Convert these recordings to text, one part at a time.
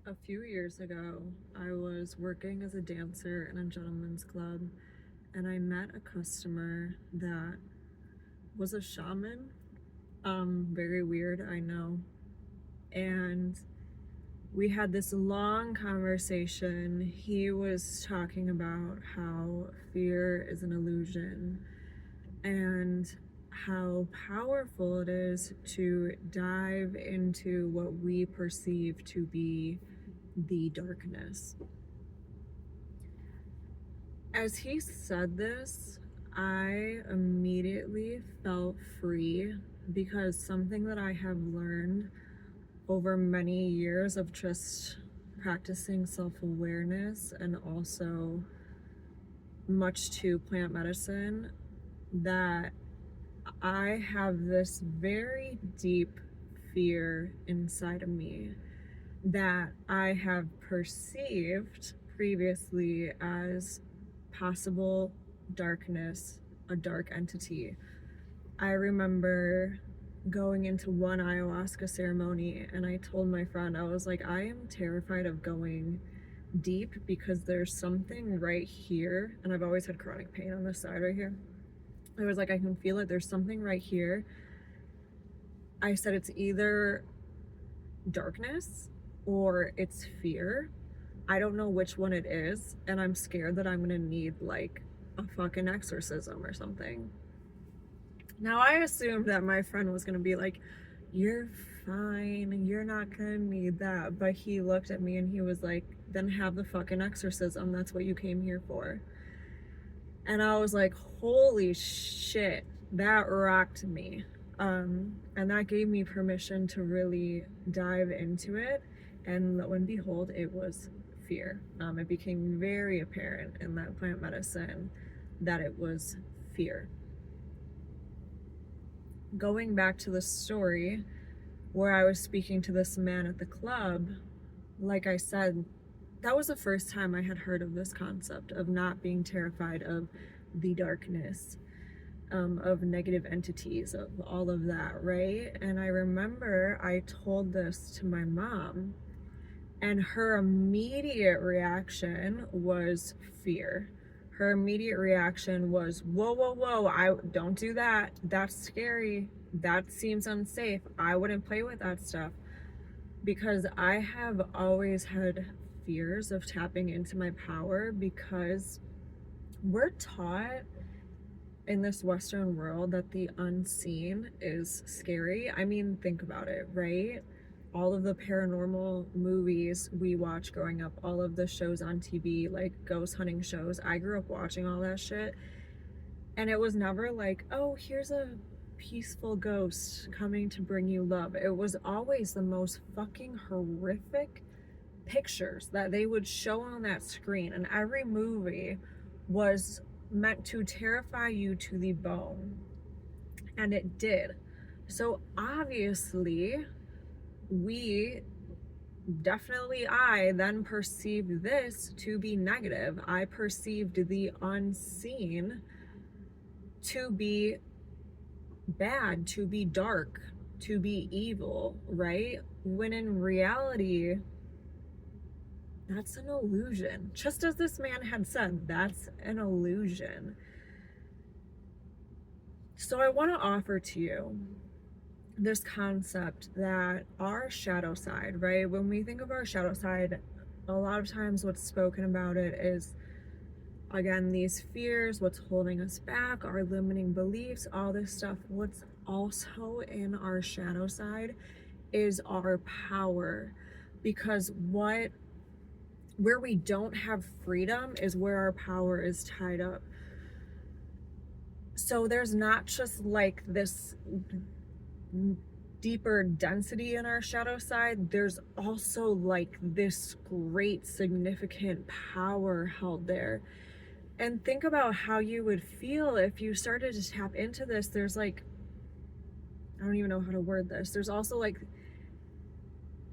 A few years ago, I was working as a dancer in a gentleman's club, and I met a customer that was a shaman. Very weird, I know. And we had this long conversation. He was talking about how fear is an illusion and how powerful it is to dive into what we perceive to be the darkness. As he said this, I immediately felt free because something that I have learned over many years of just practicing self-awareness and also much to plant medicine, that I have this very deep fear inside of me that I have perceived previously as possible darkness, a dark entity. I remember going into one ayahuasca ceremony and I told my friend, I was like, I am terrified of going deep because there's something right here, and I've always had chronic pain on this side right here. I was like, I can feel it, there's something right here. I said it's either darkness or it's fear. I don't know which one it is, and I'm scared that I'm gonna need like a fucking exorcism or something. Now, I assumed that my friend was gonna be like, you're fine, you're not gonna need that. But he looked at me and he was like, then have the fucking exorcism. That's what you came here for. And I was like, holy shit, that rocked me. And that gave me permission to really dive into it. And lo and behold, it was fear. It became very apparent in that plant medicine that it was fear. Going back to the story where I was speaking to this man at the club, like I said, that was the first time I had heard of this concept of not being terrified of the darkness, of negative entities, of all of that, right? And I remember I told this to my mom, and her immediate reaction was fear. Her immediate reaction was, whoa, whoa, whoa, I don't do that. That's scary. That seems unsafe. I wouldn't play with that stuff. Because I have always had fears of tapping into my power, because we're taught in this Western world that the unseen is scary. I mean, think about it, right? All of the paranormal movies we watch growing up, all of the shows on TV, like ghost hunting shows, I grew up watching all that shit. And it was never like, oh, here's a peaceful ghost coming to bring you love. It was always the most fucking horrific pictures that they would show on that screen. And every movie was meant to terrify you to the bone. And it did. So obviously, I then perceived this to be negative. I perceived the unseen to be bad, to be dark, to be evil, right? When in reality, that's an illusion. Just as this man had said, that's an illusion. So I want to offer to you this concept that our shadow side, right? When we think of our shadow side, a lot of times what's spoken about it is, again, these fears, what's holding us back, our limiting beliefs, all this stuff. What's also in our shadow side is our power, because where we don't have freedom is where our power is tied up. So there's not just like this deeper density in our shadow side, there's also like this great significant power held there. And think about how you would feel if you started to tap into this. There's like, I don't even know how to word this. There's also like,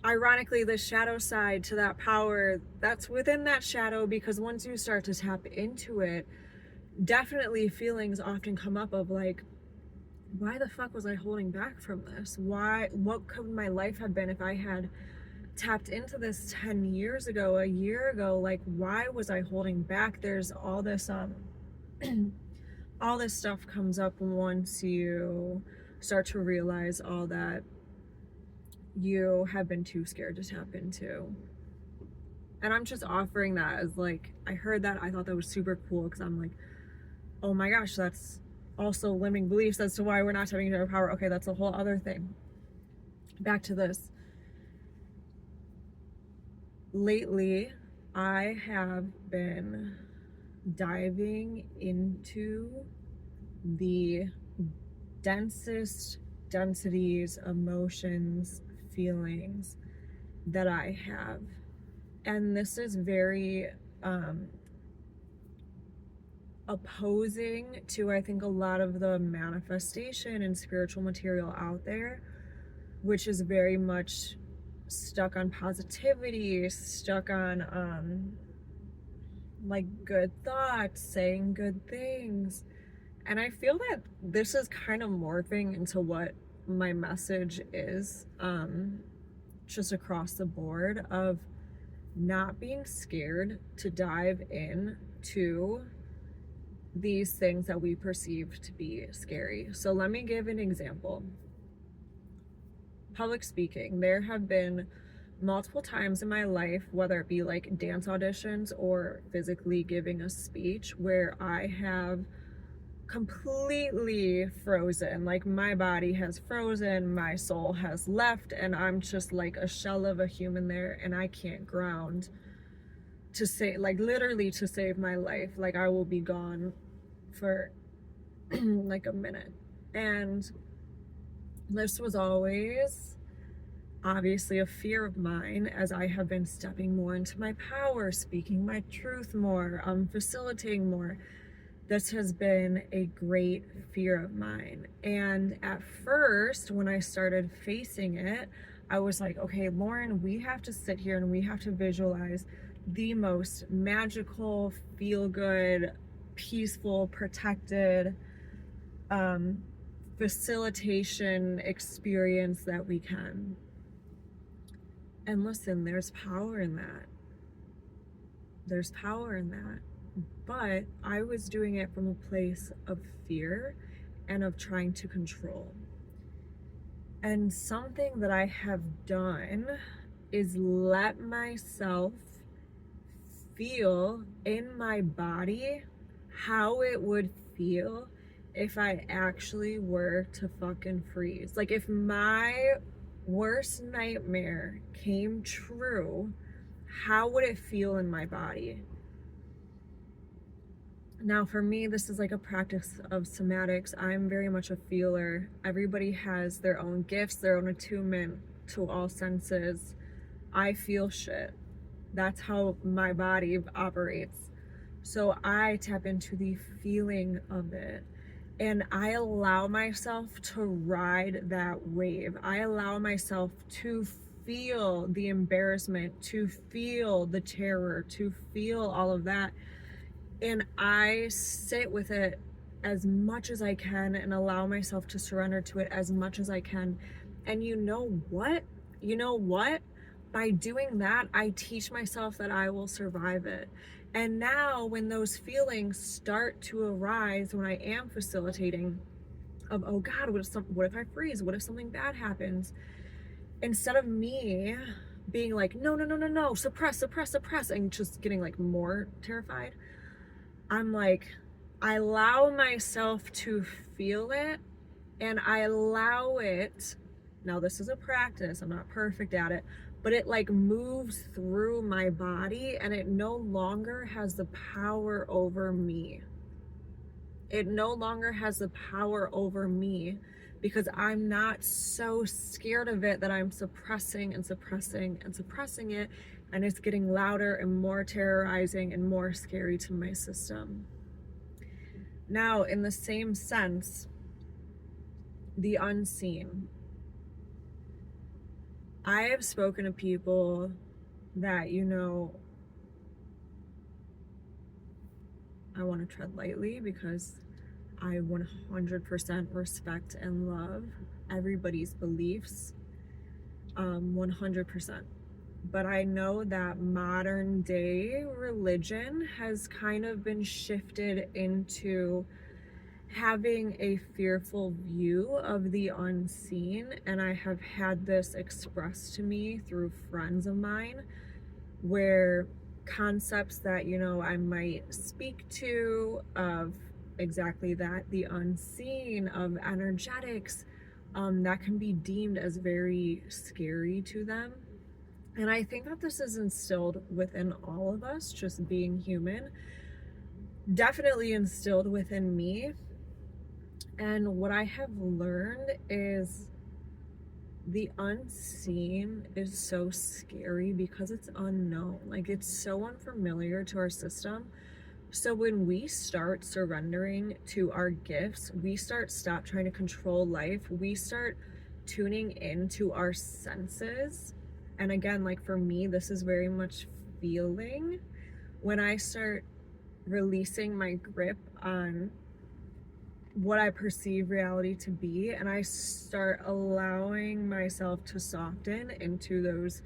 ironically, the shadow side to that power that's within that shadow, because once you start to tap into it, definitely feelings often come up of like, why the fuck was I holding back from this? What could my life have been if I had tapped into this 10 years ago, a year ago. Like, why was I holding back? There's all this all this stuff comes up once you start to realize all that you have been too scared to tap into. And I'm just offering that as, like, I heard that, I thought that was super cool, because I'm like, oh my gosh, that's also limiting beliefs as to why we're not tapping into our power. Okay, that's a whole other thing. Back to this. Lately, I have been diving into the densest densities, emotions, feelings that I have. And this is very opposing to, I think, a lot of the manifestation and spiritual material out there, which is very much stuck on positivity, stuck on like good thoughts, saying good things. And I feel that this is kind of morphing into what my message is, just across the board, of not being scared to dive in to these things that we perceive to be scary. So let me give an example. Public speaking. There have been multiple times in my life, whether it be like dance auditions or physically giving a speech, where I have completely frozen. Like, my body has frozen, my soul has left, and I'm just like a shell of a human there, and I can't ground to say, like, literally to save my life. Like, I will be gone for like a minute. And this was always obviously a fear of mine, as I have been stepping more into my power, speaking my truth more, facilitating more. This has been a great fear of mine. And at first, when I started facing it, I was like, okay, Lauren, we have to sit here and we have to visualize the most magical, feel-good, peaceful, protected facilitation experience that we can. And listen, there's power in that. There's power in that. But I was doing it from a place of fear and of trying to control. And something that I have done is let myself feel in my body how it would feel if I actually were to fucking freeze. Like, if my worst nightmare came true, how would it feel in my body? Now, for me, this is like a practice of somatics. I'm very much a feeler. Everybody has their own gifts, their own attunement to all senses. I feel shit. That's how my body operates. So I tap into the feeling of it, and I allow myself to ride that wave. I allow myself to feel the embarrassment, to feel the terror, to feel all of that. And I sit with it as much as I can and allow myself to surrender to it as much as I can. And you know what? By doing that, I teach myself that I will survive it. And now when those feelings start to arise, when I am facilitating, of, oh God, what if I freeze? What if something bad happens? Instead of me being like, no, suppress, and just getting like more terrified, I'm like, I allow myself to feel it, and I allow it. Now, this is a practice. I'm not perfect at it, but it like moves through my body, and it no longer has the power over me. It no longer has the power over me, because I'm not so scared of it that I'm suppressing it, and it's getting louder and more terrorizing and more scary to my system. Now, in the same sense, the unseen. I have spoken to people that, I want to tread lightly, because I 100% respect and love everybody's beliefs, 100%. but I know that modern day religion has kind of been shifted into having a fearful view of the unseen. And I have had this expressed to me through friends of mine, where concepts that, I might speak to of exactly that, the unseen, of energetics, that can be deemed as very scary to them. And I think that this is instilled within all of us, just being human, definitely instilled within me. And what I have learned is the unseen is so scary because it's unknown. Like, it's so unfamiliar to our system. So when we start surrendering to our gifts, we stop trying to control life. We start tuning into our senses. And again, like for me, this is very much feeling. When I start releasing my grip on what I perceive reality to be, and I start allowing myself to soften into those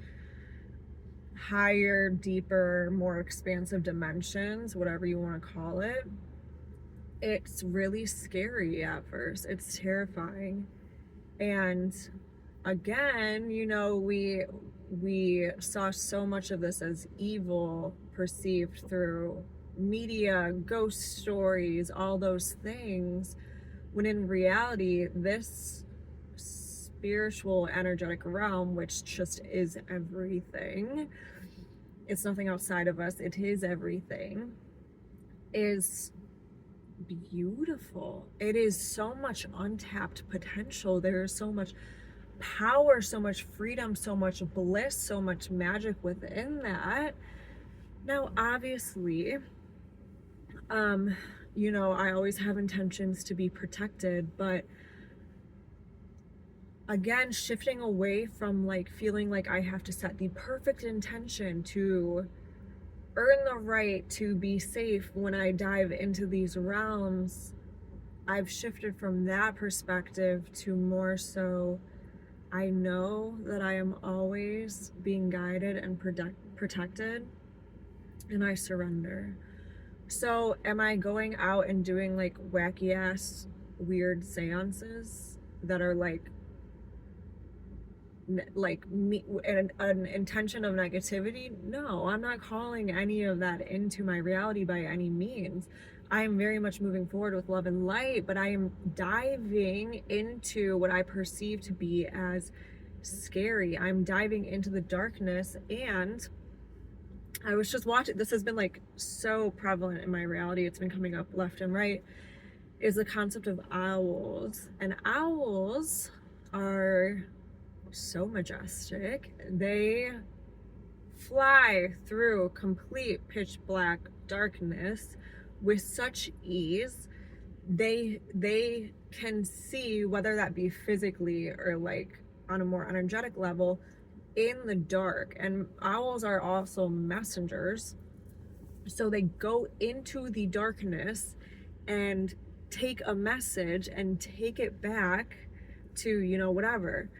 higher, deeper, more expansive dimensions, whatever you want to call it, it's really scary at first. It's terrifying. And again, we saw so much of this as evil perceived through media, ghost stories, all those things, when in reality, this spiritual energetic realm, which just is everything, it's nothing outside of us, it is everything, is beautiful. It is so much untapped potential. There is so much power, so much freedom, so much bliss, so much magic within that. Now, obviously, I always have intentions to be protected, but again, shifting away from like feeling like I have to set the perfect intention to earn the right to be safe when I dive into these realms, I've shifted from that perspective to more so, I know that I am always being guided and protected, and I surrender. So am I going out and doing like wacky ass weird seances that are like me, an intention of negativity? No, I'm not calling any of that into my reality by any means. I am very much moving forward with love and light, but I am diving into what I perceive to be as scary. I'm diving into the darkness. And I was just watching, this has been like so prevalent in my reality, it's been coming up left and right, is the concept of owls. And owls are so majestic. They fly through complete pitch black darkness with such ease. They can see, whether that be physically or like on a more energetic level, in the dark. And owls are also messengers, so they go into the darkness and take a message and take it back to whatever.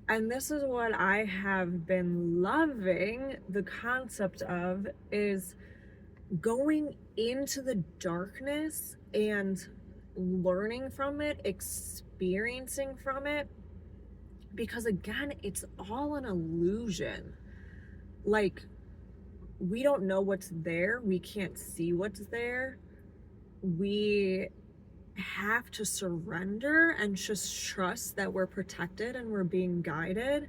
And this is what I have been loving the concept of, is going into the darkness and learning from it, experiencing from it, because again, it's all an illusion. Like, we don't know what's there, we can't see what's there. We have to surrender and just trust that we're protected and we're being guided.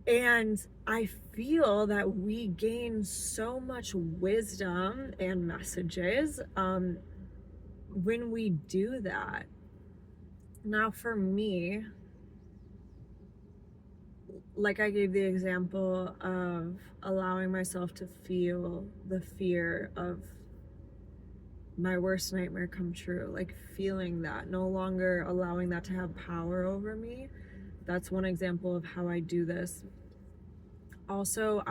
And I feel that we gain so much wisdom and messages when we do that. Now, for me, like I gave the example of allowing myself to feel the fear of my worst nightmare come true, like feeling that, no longer allowing that to have power over me. That's one example of how I do this. Also,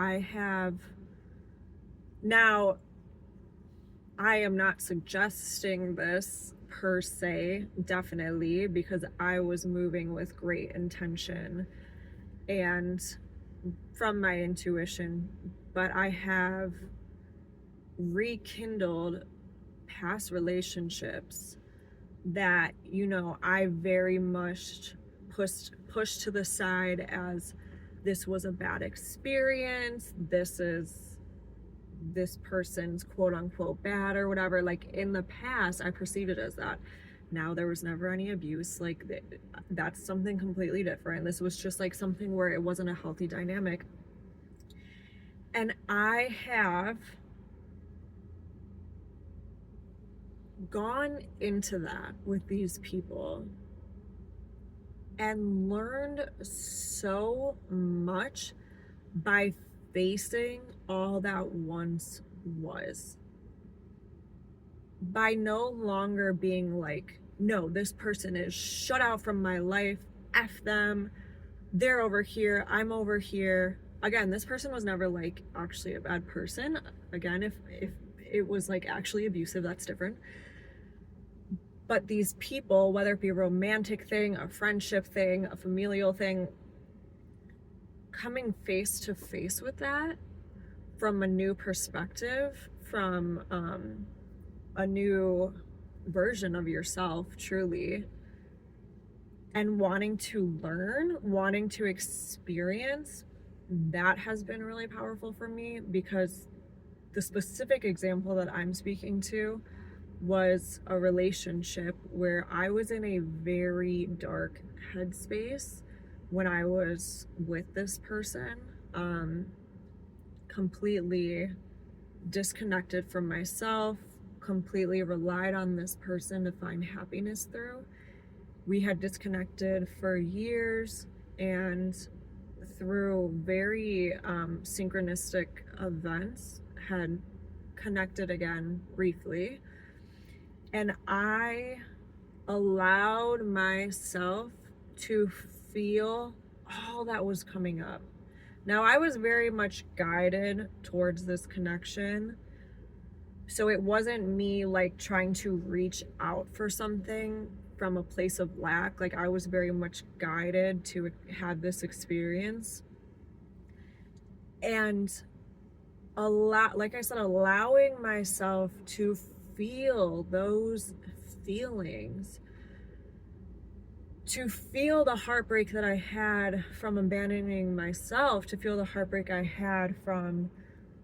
now, I am not suggesting this per se, definitely, because I was moving with great intention and from my intuition, but I have rekindled past relationships that, you know, I very much pushed to the side as this was a bad experience. This is this person's quote unquote bad or whatever. Like in the past, I perceived it as that. Now there was never any abuse. Like that's something completely different. This was just like something where it wasn't a healthy dynamic. And I have gone into that with these people and learned so much by facing all that once was. By no longer being like, no, this person is shut out from my life, F them, they're over here, I'm over here. Again, this person was never like actually a bad person. Again, if it was like actually abusive, that's different. But these people, whether it be a romantic thing, a friendship thing, a familial thing, coming face to face with that from a new perspective, from a new version of yourself, truly, and wanting to learn, wanting to experience, that has been really powerful for me, because the specific example that I'm speaking to was a relationship where I was in a very dark headspace when I was with this person, completely disconnected from myself, completely relied on this person to find happiness through. We had disconnected for years, and through very synchronistic events had connected again briefly. And I allowed myself to feel all that was coming up. Now, I was very much guided towards this connection. So it wasn't me like trying to reach out for something from a place of lack. Like I was very much guided to have this experience. And like I said, allowing myself to feel those feelings, to feel the heartbreak that I had from abandoning myself, to feel the heartbreak I had from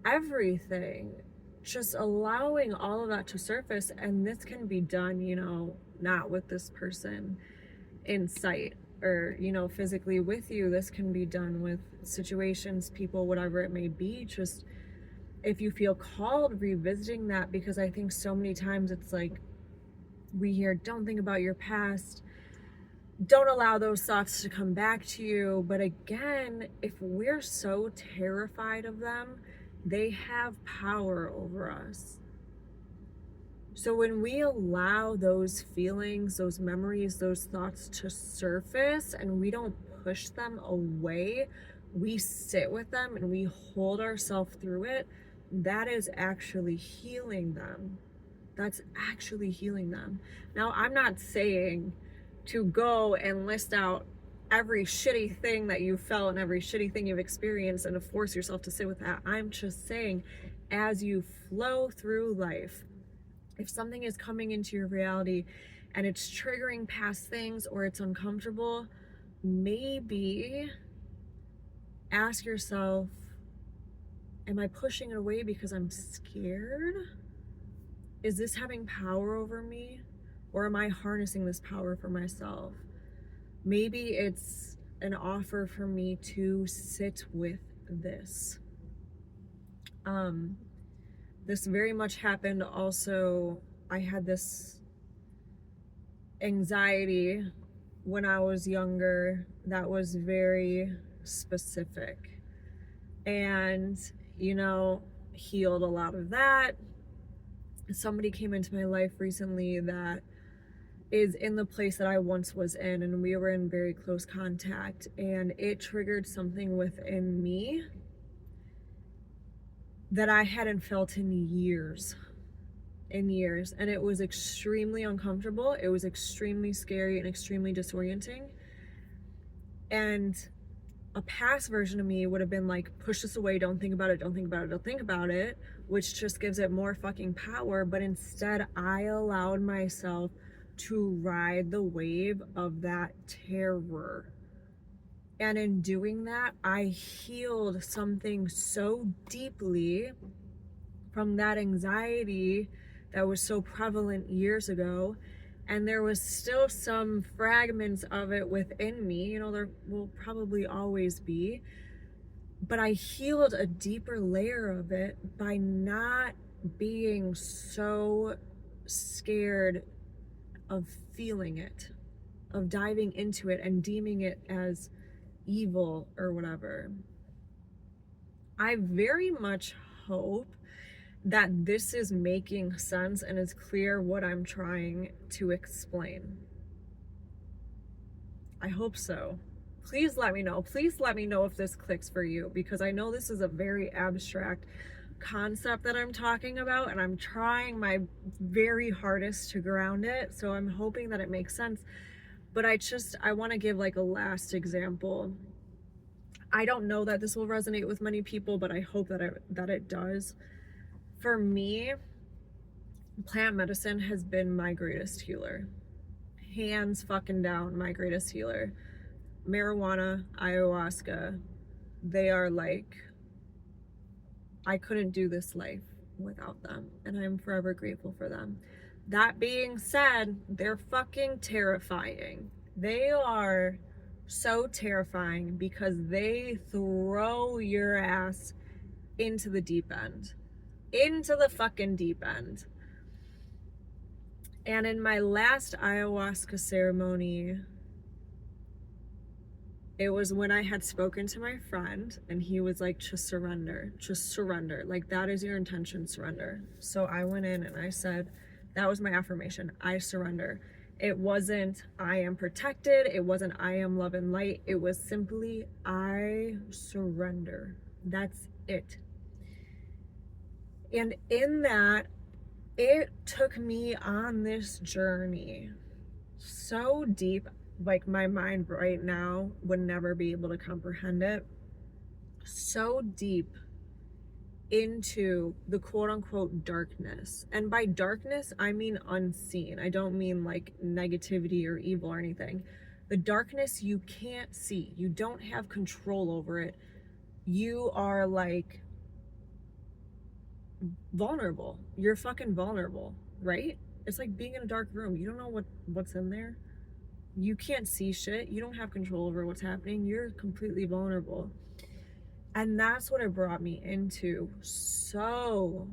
everything, just allowing all of that to surface. And this can be done, you know, not with this person in sight or, you know, physically with you. This can be done with situations, people, whatever it may be. Just if you feel called, revisiting that, because I think so many times it's like we hear, don't think about your past, don't allow those thoughts to come back to you. But again, if we're so terrified of them, they have power over us. So when we allow those feelings, those memories, those thoughts to surface, and we don't push them away, we sit with them and we hold ourselves through it, that is actually healing them. That's actually healing them. Now, I'm not saying to go and list out every shitty thing that you felt and every shitty thing you've experienced and to force yourself to sit with that. I'm just saying, as you flow through life, if something is coming into your reality and it's triggering past things or it's uncomfortable, maybe ask yourself, am I pushing it away because I'm scared? Is this having power over me? Or am I harnessing this power for myself? Maybe it's an offer for me to sit with this. This very much happened also. I had this anxiety when I was younger that was very specific. And, you know, healed a lot of that. Somebody came into my life recently that is in the place that I once was in, and we were in very close contact, and it triggered something within me that I hadn't felt in years, and it was extremely uncomfortable. It was extremely scary and extremely disorienting. And a past version of me would have been like, push this away, don't think about it, don't think about it, don't think about it, which just gives it more fucking power. But instead, I allowed myself to ride the wave of that terror. And in doing that, I healed something so deeply from that anxiety that was so prevalent years ago. And there was still some fragments of it within me. You know, there will probably always be. But I healed a deeper layer of it by not being so scared of feeling it, of diving into it and deeming it as evil or whatever. I very much hope that this is making sense and is clear what I'm trying to explain. I hope so. Please let me know. Please let me know if this clicks for you, because I know this is a very abstract concept that I'm talking about, and I'm trying my very hardest to ground it. So I'm hoping that it makes sense. But I want to give like a last example. I don't know that this will resonate with many people, but I hope that it does. For me, plant medicine has been my greatest healer. Hands fucking down, my greatest healer. Marijuana, ayahuasca, they are like, I couldn't do this life without them, and I'm forever grateful for them. That being said, they're fucking terrifying. They are so terrifying because they throw your ass into the deep end. Into the fucking deep end. And in my last ayahuasca ceremony, it was when I had spoken to my friend, and he was like, just surrender, like that is your intention, surrender. So I went in and I said, that was my affirmation, I surrender. It wasn't I am protected, it wasn't I am love and light, it was simply I surrender. That's it. And in that, it took me on this journey so deep, like my mind right now would never be able to comprehend it, so deep into the quote unquote darkness. And by darkness, I mean unseen. I don't mean like negativity or evil or anything. The darkness you can't see, you don't have control over it. You are like vulnerable. You're fucking vulnerable, right? It's like being in a dark room. You don't know what's in there. You can't see shit. You don't have control over what's happening. You're completely vulnerable. And that's what it brought me into so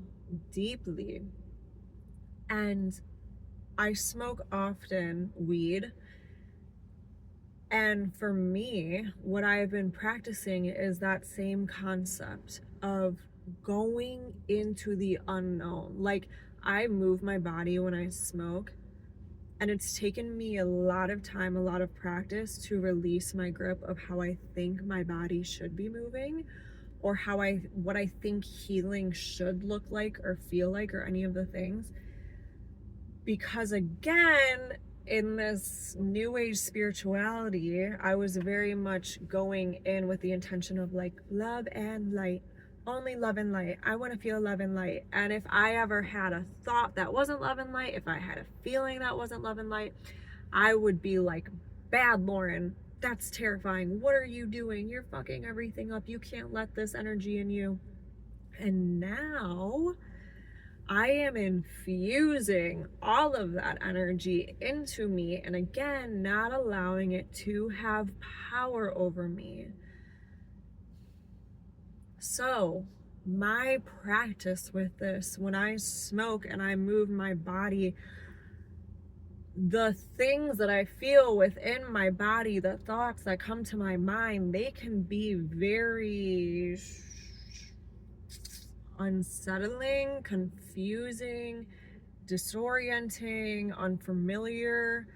deeply. And I smoke often weed. And for me, what I've been practicing is that same concept of going into the unknown. Like, I move my body when I smoke, and it's taken me a lot of time, a lot of practice to release my grip of how I think my body should be moving, or what I think healing should look like or feel like, or any of the things. Because again, in this new age spirituality, I was very much going in with the intention of like love and light, only love and light. I want to feel love and light. And if I ever had a thought that wasn't love and light, if I had a feeling that wasn't love and light, I would be like, bad Lauren, that's terrifying. What are you doing? You're fucking everything up. You can't let this energy in you. And now I am infusing all of that energy into me, and again, not allowing it to have power over me. So my practice with this, when I smoke and I move my body, the things that I feel within my body, the thoughts that come to my mind, they can be very unsettling, confusing, disorienting, unfamiliar.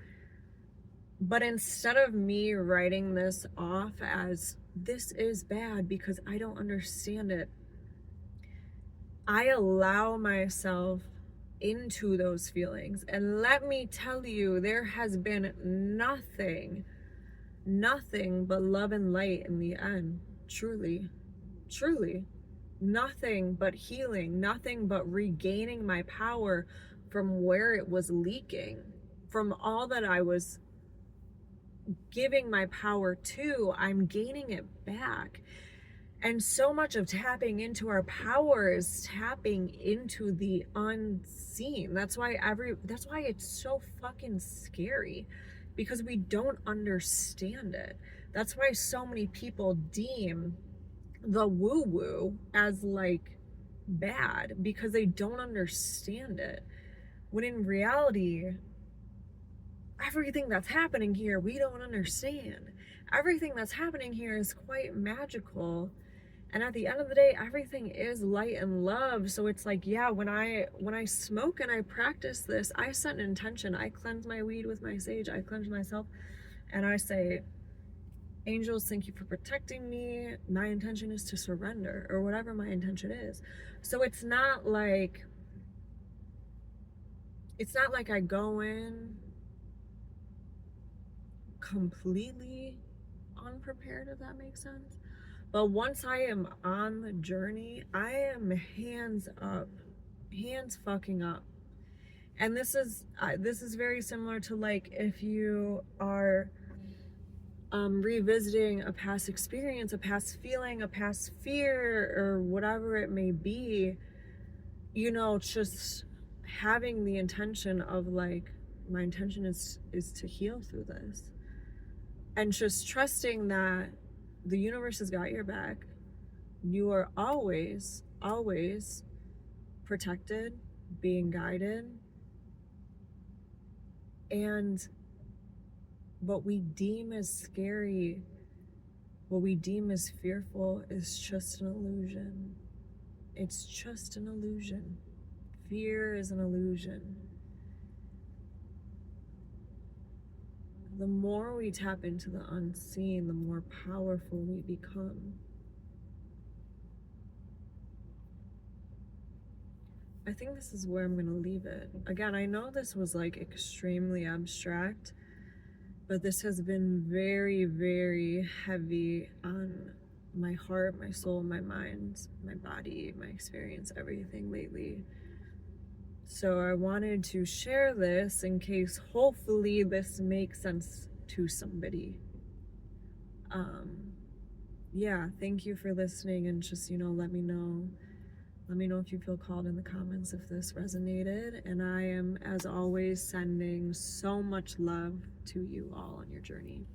But instead of me writing this off as this is bad because I don't understand it, I allow myself into those feelings. And let me tell you, there has been nothing nothing but love and light in the end. Truly, truly. Nothing but healing, nothing but regaining my power from where it was leaking, from all that I was giving my power to, I'm gaining it back. And so much of tapping into our power is tapping into the unseen. That's why it's so fucking scary, because we don't understand it. That's why so many people deem the woo-woo as like bad, because they don't understand it. When in reality, everything that's happening here, we don't understand. Everything that's happening here is quite magical. And at the end of the day, everything is light and love. So it's like, yeah, when I smoke and I practice this, I set an intention. I cleanse my weed with my sage. I cleanse myself and I say, angels, thank you for protecting me. My intention is to surrender, or whatever my intention is. So it's not like I go in completely unprepared, if that makes sense. But once I am on the journey, I am hands up, hands fucking up. And this is very similar to like if you are revisiting a past experience, a past feeling, a past fear, or whatever it may be, you know, just having the intention of like, my intention is to heal through this, and just trusting that the universe has got your back. You are always protected, being guided, and what we deem as scary, what we deem as fearful, is just an illusion. It's just an illusion. Fear is an illusion. The more we tap into the unseen, the more powerful we become. I think this is where I'm gonna leave it. Again, I know this was like extremely abstract, but this has been very, very heavy on my heart, my soul, my mind, my body, my experience, everything lately. So I wanted to share this in case hopefully this makes sense to somebody. Yeah, thank you for listening, and just, you know, let me know if you feel called in the comments if this resonated. And I am, as always, sending so much love to you all on your journey.